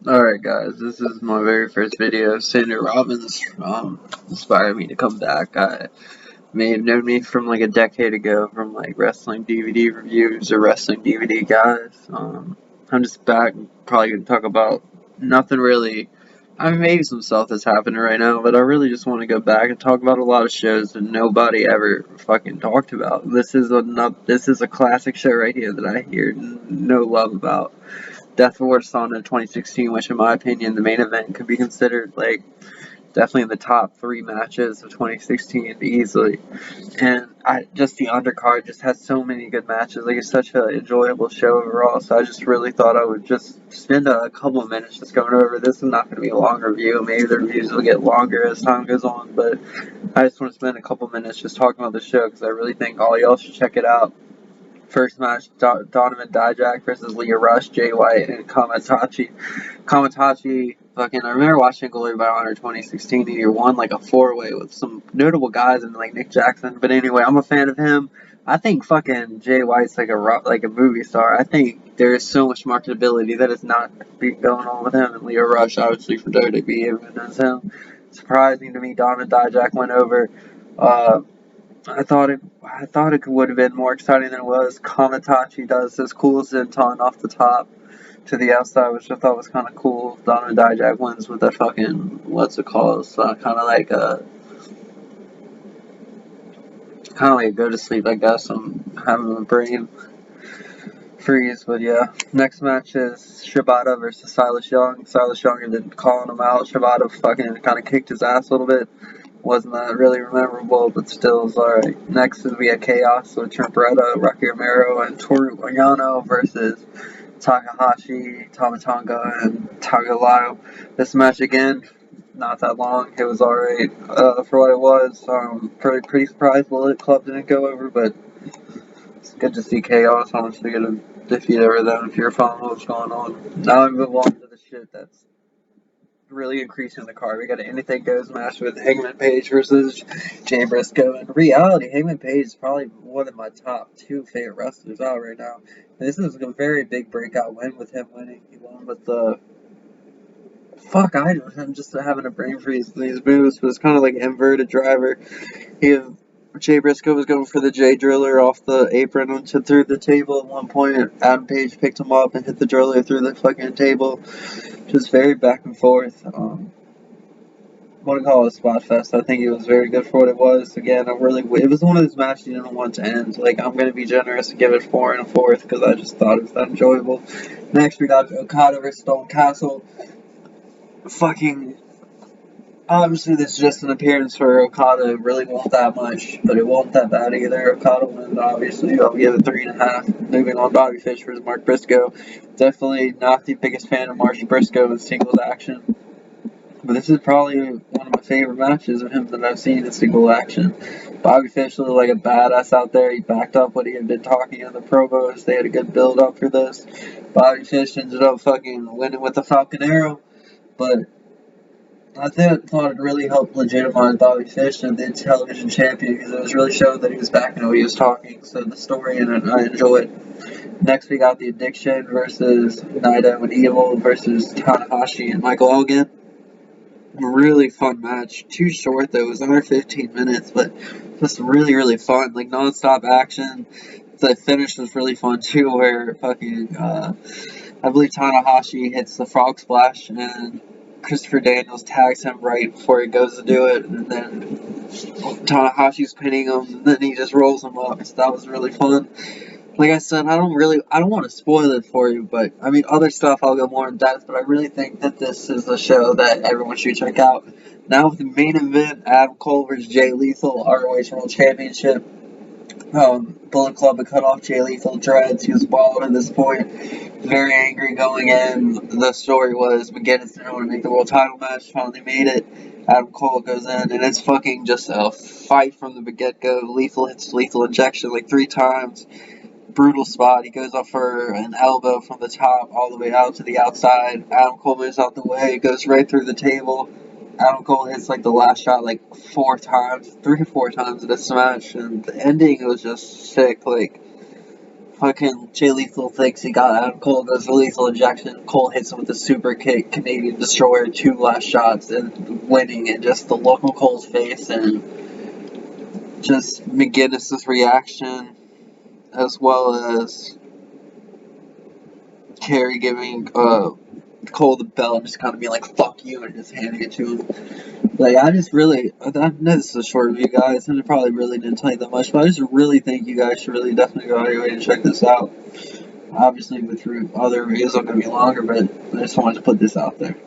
Alright guys, this is my very first video. Sandy Robbins inspired me to come back. I may have known me from like a decade ago from like wrestling DVD reviews or wrestling DVD guys. I'm just back, probably going to talk about nothing really. I mean, maybe some stuff that's happening right now, but I really just want to go back and talk about a lot of shows that nobody ever fucking talked about. This is a classic show right here that I hear no love about. Death Before Dishonor 2016, which in my opinion, the main event could be considered like definitely in the top 3 matches of 2016 easily. And the undercard just has so many good matches. Like, it's such an enjoyable show overall. So I just really thought I would just spend a couple of minutes just going over this. Is not going to be a long review. Maybe the reviews will get longer as time goes on, but I just want to spend a couple minutes just talking about the show because I really think all y'all should check it out. First match, Donovan Dijak versus Lio Rush, Jay White, and Kamaitachi. Kamaitachi, I remember watching Glory by Honor 2016, and he won like a 4-way with some notable guys and like Nick Jackson. But anyway, I'm a fan of him. I think fucking Jay White's like a movie star. I think there is so much marketability that is not going on with him and Lio Rush, obviously for WWE, everyone knows him. Surprising to me, Donovan Dijak went over. I thought it would have been more exciting than it was. Kamaitachi does this cool senton off the top to the outside, which I thought was kind of cool. Donovan Dijak wins with a fucking, what's it called? Kind of like a go to sleep, I guess. I'm having a brain freeze, but yeah. Next match is Shibata versus Silas Young. Silas Young had been calling him out. Shibata fucking kind of kicked his ass a little bit. Wasn't that really memorable, but still was alright. Next is we had Chaos with Trent, Rocky Romero, and Toru Yano versus Takahashi, Tonga, and Tagalao. This match again, not that long. It was alright for what it was. Pretty surprised Bullet Club didn't go over, but it's good to see Chaos honestly get a defeat over them if you're following what's going on. Now I move on to the shit that's really increasing the card. We got an Anything Goes match with Hangman Page versus Jay Briscoe. In reality, Hangman Page is probably one of my top 2 favorite wrestlers out right now. And this is a very big breakout win with him winning. He won with the I'm just having a brain freeze with these moves, but it's kind of like an inverted driver. Jay Briscoe was going for the J Driller off the apron through the table at one point. Adam Page picked him up and hit the Driller through the fucking table. Just very back and forth. I want to call it a spot fest. I think it was very good for what it was. Again, it was one of those matches you didn't want to end. Like, I'm going to be generous and give it 4 1/4 because I just thought it was that enjoyable. Next, we got Okada versus Stone Castle. Obviously, this is just an appearance for Okada. It really won't that much, but it won't that bad either. Okada wins, obviously. I'll give it 3.5. Moving on, Bobby Fish versus Mark Briscoe. Definitely not the biggest fan of Mark Briscoe in singles action, but this is probably one of my favorite matches of him that I've seen in single action. Bobby Fish looked like a badass out there. He backed up what he had been talking in the promos. They had a good build up for this. Bobby Fish ended up fucking winning with the Falcon Arrow, but I thought it really helped legitimize Bobby Fish as the television champion because it was really showing that he was backing what he was talking. So the story in it, I enjoyed. Next, we got the Addiction versus Naito and Evil versus Tanahashi and Michael Elgin. Really fun match. Too short though. It was under 15 minutes, but just really, really fun. Like non-stop action. The finish was really fun too, where I believe Tanahashi hits the frog splash and Christopher Daniels tags him right before he goes to do it, and then Tanahashi's pinning him, and then he just rolls him up. So that was really fun. Like I said, I don't want to spoil it for you, but I mean, other stuff I'll go more in depth, but I really think that this is a show that everyone should check out. Now with the main event, Adam Cole versus Jay Lethal, ROH World Championship. Bullet Club had cut off Jay Lethal dreads. He was bald at this point. Very angry going in. The story was McGinnis didn't want to make the world title match. Finally made it. Adam Cole goes in, and it's fucking just a fight from the get-go. Lethal hits lethal injection like 3 times. Brutal spot. He goes up for an elbow from the top all the way out to the outside. Adam Cole moves out the way, goes right through the table. Adam Cole hits like the last shot like 4 times, 3 or 4 times in this match, and the ending was just sick. Like, Fucking Jay Lethal thinks he got Adam Cole, goes for lethal injection. Cole hits him with a super kick, Canadian Destroyer, 2 last shots, and winning. And just the look on Cole's face, and just McGinnis's reaction, as well as Kerry giving Cole the belt and just kind of being like, fuck you, and just handing it to him. Like, I know this is a short review, guys, and I probably really didn't tell you that much, but I just really think you guys should really definitely go out of your way to check this out. Obviously, with other reviews, are going to be longer, but I just wanted to put this out there.